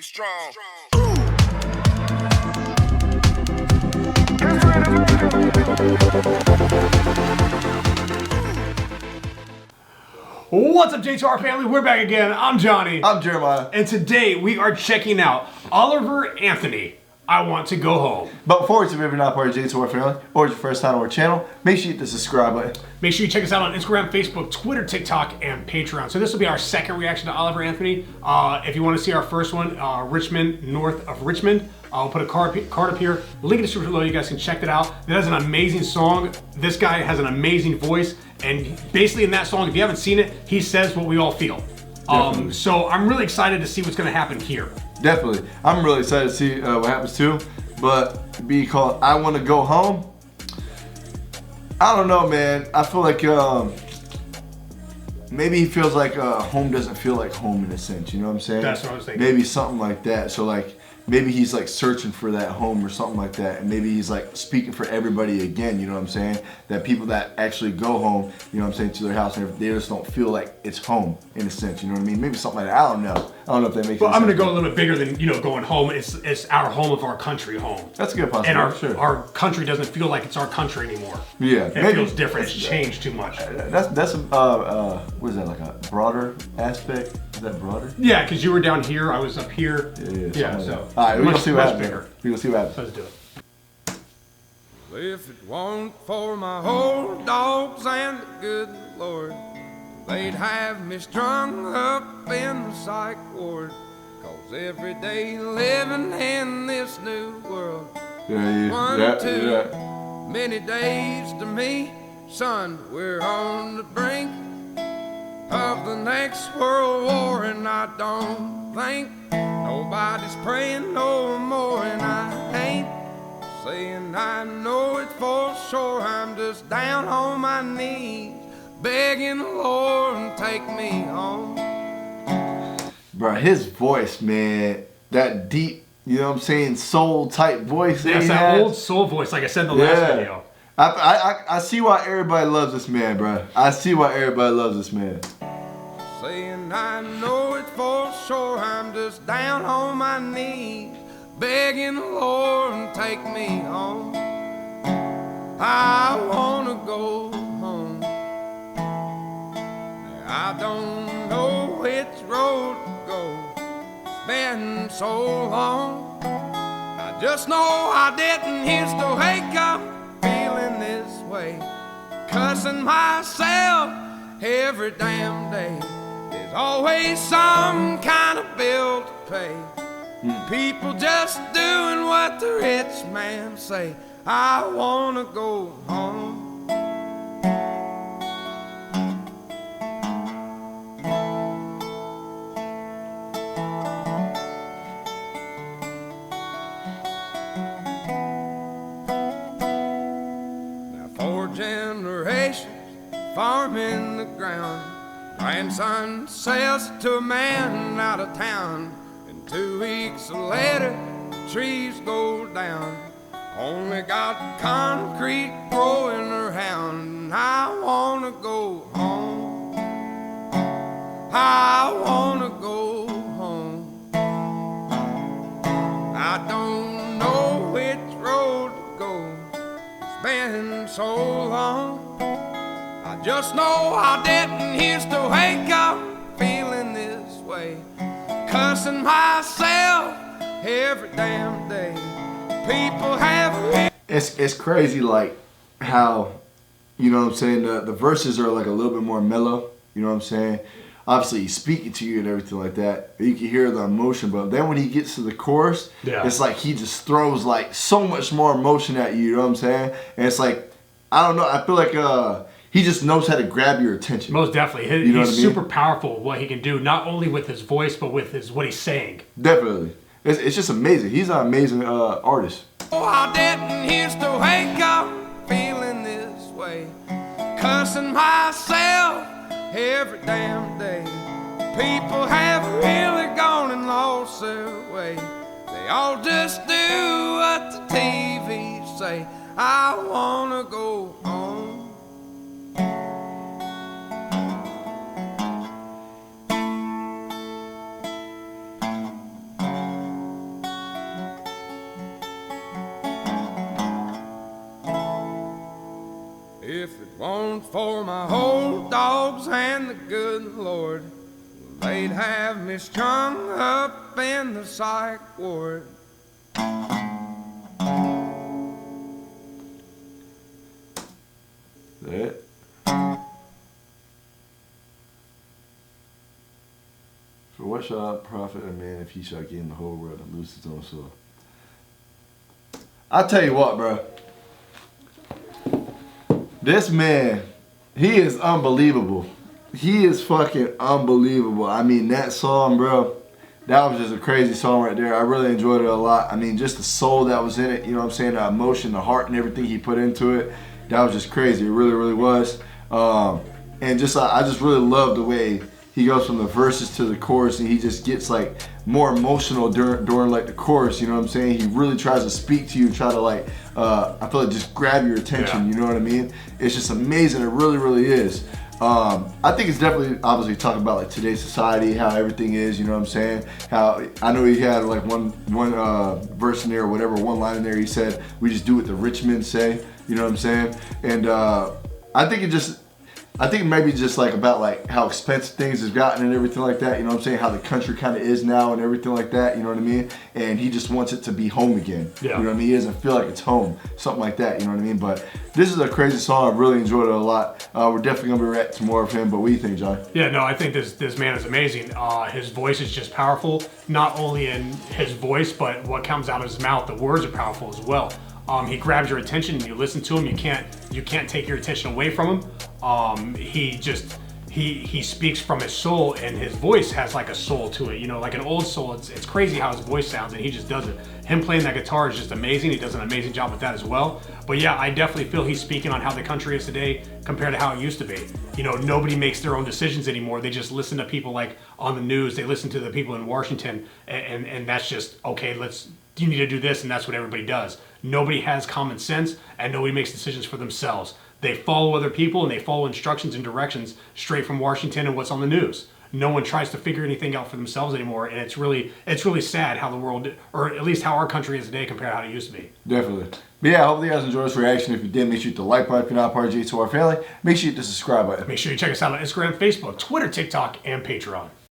strong. What's up, J2R family? We're back again. I'm Johnny. I'm Jeremiah. And today we are checking out Oliver Anthony, I Want to Go Home. But before we, if you're not part of J2R family, or it's your first time on our channel, make sure you hit the subscribe button. Make sure you check us out on Instagram, Facebook, Twitter, TikTok, and Patreon. So this will be our second reaction to Oliver Anthony. If you want to see our first one, Richmond, north of Richmond, I'll put a card up here. Link in the description below. You guys can check it out. It has an amazing song. This guy has an amazing voice. And basically in that song, if you haven't seen it, he says what we all feel. So I'm really excited to see what's going to happen here. Definitely. I'm really excited to see what happens too. But be called I Want to Go Home. I don't know, man. I feel like maybe he feels like home doesn't feel like home in a sense. You know what I'm saying? That's what I was thinking. Maybe something like that. So like maybe he's like searching for that home or something like that. And maybe he's like speaking for everybody again. You know what I'm saying? That people that actually go home, you know what I'm saying, to their house, and they just don't feel like it's home in a sense. You know what I mean? Maybe something like that. I don't know. I don't know if that makes sense. Well, I'm going to go a little bit bigger than, going home. It's our home of our country home. That's a good possibility. And our country doesn't feel like it's our country anymore. Yeah. It feels different. It's changed too much. That's what is that, like a broader aspect? Is that broader? Yeah, because you were down here, I was up here. Yeah, so. All right, we're going to see what happens. Bigger. We're going to see what happens. Let's do it. If it weren't for my old dogs and the good Lord, they'd have me strung up in the psych ward. 'Cause every day living in this new world, one too many days to me, son. We're on the brink of the next world war, and I don't think nobody's praying no more, and I ain't saying I know it for sure. I'm just down on my knees begging the Lord to take me home. Bro, his voice, man, that deep, you know what I'm saying, soul type voice. Yeah, it's that old soul voice, like I said in the last video. I see why everybody loves this man, bro. I see why everybody loves this man. Saying I know it for sure. I'm just down on my knees begging the Lord to take me home. I wanna go home. I don't know which road to go. It's been so long. I just know I didn't used to wake up feeling this way, cussing myself every damn day. There's always some kind of bill to pay. People just doing what the rich man say. I wanna go home. Now 4 generations farming the ground. Grandson sells it to a man out of town. 2 weeks later, the trees go down. Only got concrete growing around. I wanna go home. I wanna go home. I don't know which road to go. It's been so long. I just know I didn't used to wake up feeling this way, cussing myself every damn day. People have It's crazy, like how, you know what I'm saying, the verses are like a little bit more mellow. You know what I'm saying? Obviously he's speaking to you and everything like that. You can hear the emotion, but then when he gets to the chorus, it's like he just throws like so much more emotion at you. You know what I'm saying? And it's like, I don't know. I feel like he just knows how to grab your attention. Most definitely. He's super powerful what he can do, not only with his voice, but with what he's saying. Definitely. It's just amazing. He's an amazing artist. Oh, I didn't used to wake up feeling this way, cussing myself every damn day. People have really gone and lost their way. They all just do what the TV say. I wanna go home. One for my old dogs and the good Lord. They'd have me strung up in the psych ward. That. For what shall it profit a man if he shall gain the whole world and lose his own soul? I tell you what, bro. This man, he is unbelievable. He is fucking unbelievable. I mean, that song, bro, that was just a crazy song right there. I really enjoyed it a lot. I mean, just the soul that was in it, you know what I'm saying? The emotion, the heart, and everything he put into it, that was just crazy. It really, really was. And just, I just really love the way he goes from the verses to the chorus, and he just gets like more emotional during like the chorus, you know what I'm saying? He really tries to speak to you and try to like, I feel like just grab your attention, you know what I mean? It's just amazing, it really, really is. I think it's definitely obviously talking about like today's society, how everything is, you know what I'm saying? How, I know he had like one verse in there or whatever, one line in there, he said, we just do what the rich men say, you know what I'm saying? And I think maybe just like about like how expensive things has gotten and everything like that, you know what I'm saying? How the country kind of is now and everything like that, you know what I mean? And he just wants it to be home again. Yeah. You know what I mean? He doesn't feel like it's home, something like that, you know what I mean? But this is a crazy song. I really enjoyed it a lot. We're definitely going to be reacting to more of him, but what do you think, John? Yeah, no, I think this man is amazing. His voice is just powerful, not only in his voice, but what comes out of his mouth. The words are powerful as well. He grabs your attention. You listen to him. You can't take your attention away from him. He speaks from his soul, and his voice has like a soul to it. You know, like an old soul. It's crazy how his voice sounds, and he just does it. Him playing that guitar is just amazing. He does an amazing job with that as well. But yeah, I definitely feel he's speaking on how the country is today compared to how it used to be. You know, nobody makes their own decisions anymore. They just listen to people like on the news. They listen to the people in Washington, and that's just okay. You need to do this, and that's what everybody does. Nobody has common sense, and nobody makes decisions for themselves. They follow other people, and they follow instructions and directions straight from Washington and what's on the news. No one tries to figure anything out for themselves anymore, and it's really sad how the world, or at least how our country is today compared to how it used to be. Definitely. But yeah, I hope you guys enjoyed this reaction. If you did, make sure you hit the like button. If you're not part of J2R family, make sure you hit the subscribe button. Make sure you check us out on Instagram, Facebook, Twitter, TikTok, and Patreon.